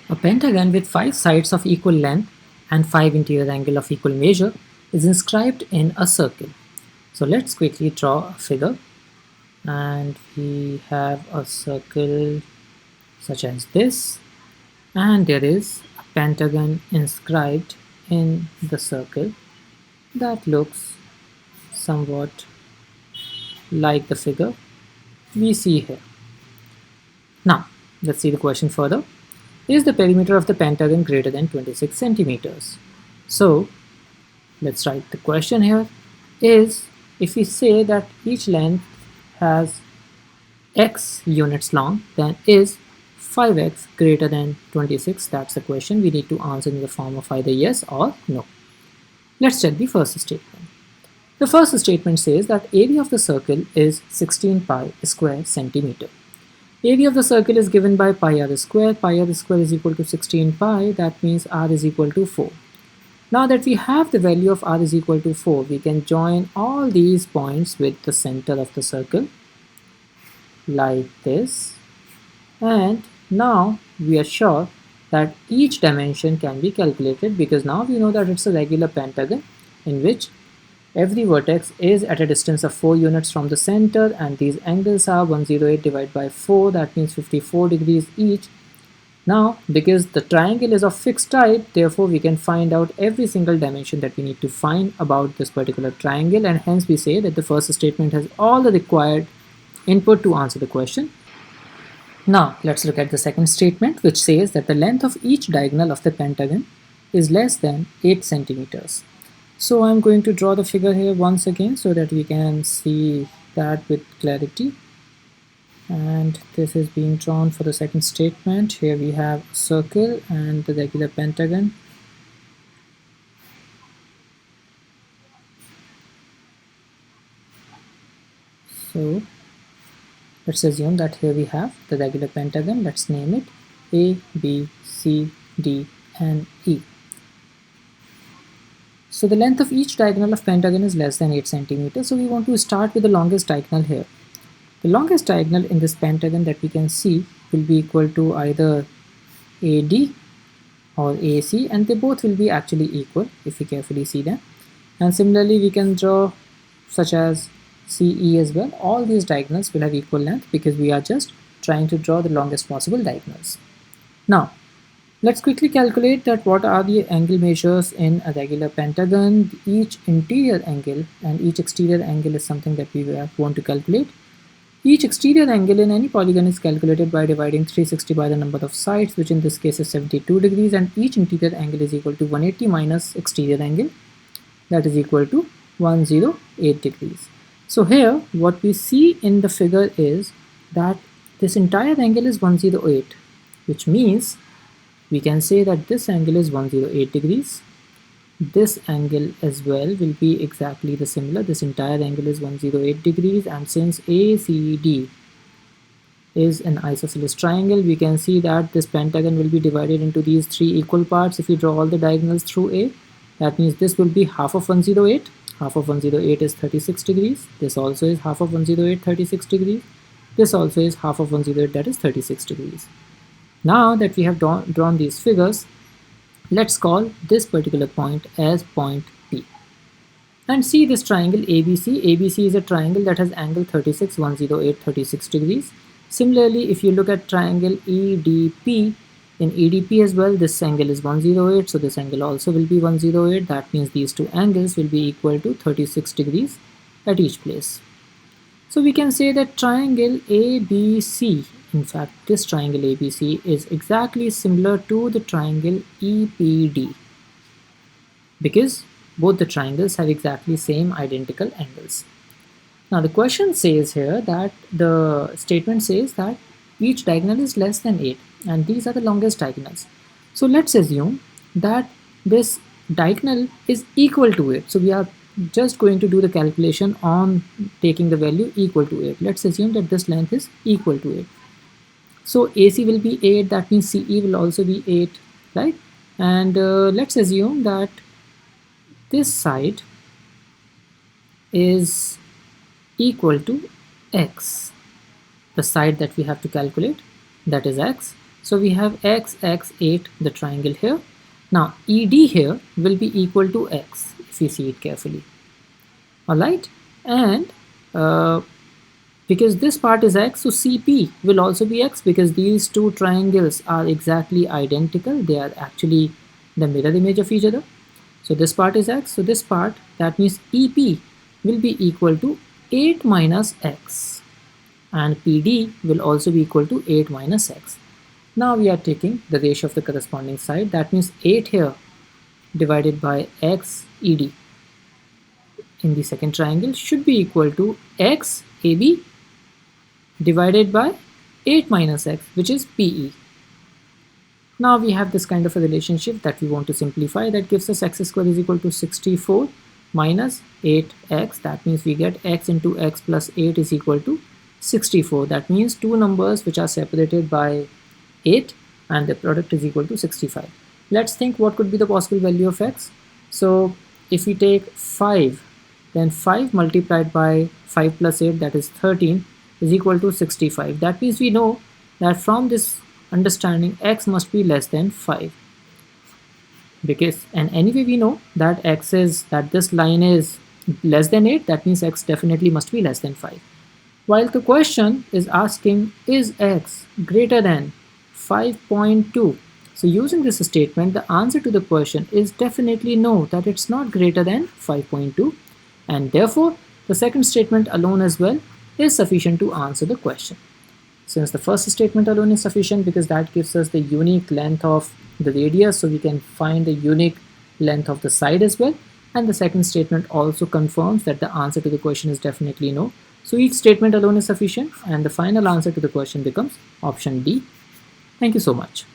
A pentagon with 5 sides of equal length and 5 interior angles of equal measure is inscribed in a circle. So let's quickly draw a figure, and we have a circle such as this, and there is a pentagon inscribed in the circle that looks somewhat like the figure we see here. Now, let's see the question further. Is the perimeter of the pentagon greater than 26 centimeters? So, let's write the question here. Is, if we say that each length has x units long, then is 5x greater than 26? That's the question. We need to answer in the form of either yes or no. Let's check the first statement. The first statement says that area of the circle is 16 pi square centimeter. Area of the circle is given by pi r square. Pi r square is equal to 16 pi. That means r is equal to 4. Now that we have the value of r is equal to 4, we can join all these points with the center of the circle like this. And now we are sure that each dimension can be calculated, because now we know that it's a regular pentagon in which every vertex is at a distance of 4 units from the center, and these angles are 108 divided by 4, that means 54 degrees each. Now, because the triangle is of fixed type, therefore we can find out every single dimension that we need to find about this particular triangle, and hence we say that the first statement has all the required input to answer the question. Now, let's look at the second statement, which says that the length of each diagonal of the pentagon is less than 8 centimeters. So I'm going to draw the figure here once again so that we can see that with clarity. And this is being drawn for the second statement. Here we have a circle and the regular pentagon. So let's assume that here we have the regular pentagon. Let's name it A, B, C, D, and E. So the length of each diagonal of pentagon is less than 8 centimeters. So we want to start with the longest diagonal here. The longest diagonal in this pentagon that we can see will be equal to either AD or AC, and they both will be actually equal if we carefully see them. And similarly we can draw such as CE as well. All these diagonals will have equal length because we are just trying to draw the longest possible diagonals. Now let's quickly calculate that what are the angle measures in a regular pentagon. Each interior angle and each exterior angle is something that we want to calculate. Each exterior angle in any polygon is calculated by dividing 360 by the number of sides, which in this case is 72 degrees, and each interior angle is equal to 180 minus exterior angle, that is equal to 108 degrees. So here what we see in the figure is that this entire angle is 108, which means we can say that this angle is 108 degrees. This angle as well will be exactly the similar. This entire angle is 108 degrees, and since ACD is an isosceles triangle, we can see that this pentagon will be divided into these 3 equal parts. If we draw all the diagonals through A, that means this will be half of 108. Half of 108 is 36 degrees. This also is half of 108, 36 degrees. This also is half of 108, that is 36 degrees. Now that we have drawn these figures, let's call this particular point as point P. And see this triangle ABC. ABC is a triangle that has angle 36, 108, 36 degrees. Similarly, if you look at triangle EDP, in EDP as well, this angle is 108, so this angle also will be 108. That means these two angles will be equal to 36 degrees at each place. So we can say that triangle ABC, in fact this triangle ABC is exactly similar to the triangle EPD, because both the triangles have exactly same identical angles. Now the question says here that the statement says that each diagonal is less than 8, and these are the longest diagonals. So let's assume that this diagonal is equal to 8. So we are just going to do the calculation on taking the value equal to 8. Let's assume that this length is equal to 8. So AC will be 8, that means CE will also be 8, right? And let's assume that this side is equal to x. The side that we have to calculate, that is x, So we have x, x, 8, the triangle here. Now ED here will be equal to x if you see it carefully. Alright, and because this part is x, so CP will also be x because these two triangles are exactly identical. They are actually the mirror image of each other. So this part is x, so this part, that means EP will be equal to 8 minus x, and PD will also be equal to 8 minus x. Now we are taking the ratio of the corresponding side, that means 8 here divided by x ED in the second triangle should be equal to x AB divided by 8 minus x, which is PE. Now we have this kind of a relationship that we want to simplify. That gives us x square is equal to 64 minus 8x. That means we get x into x plus 8 is equal to 64. That means two numbers which are separated by 8 and the product is equal to 65. Let's think what could be the possible value of x. So if we take 5, then 5 multiplied by 5 plus 8, that is 13, is equal to 65. That means we know that from this understanding x must be less than 5, because, and anyway we know that this line is less than 8, that means x definitely must be less than 5. While the question is asking is x greater than 5.2, so using this statement the answer to the question is definitely no, that it's not greater than 5.2, and therefore the second statement alone as well is sufficient to answer the question. Since the first statement alone is sufficient because that gives us the unique length of the radius, so we can find the unique length of the side as well, and the second statement also confirms that the answer to the question is definitely no. So each statement alone is sufficient and the final answer to the question becomes option D. Thank you so much.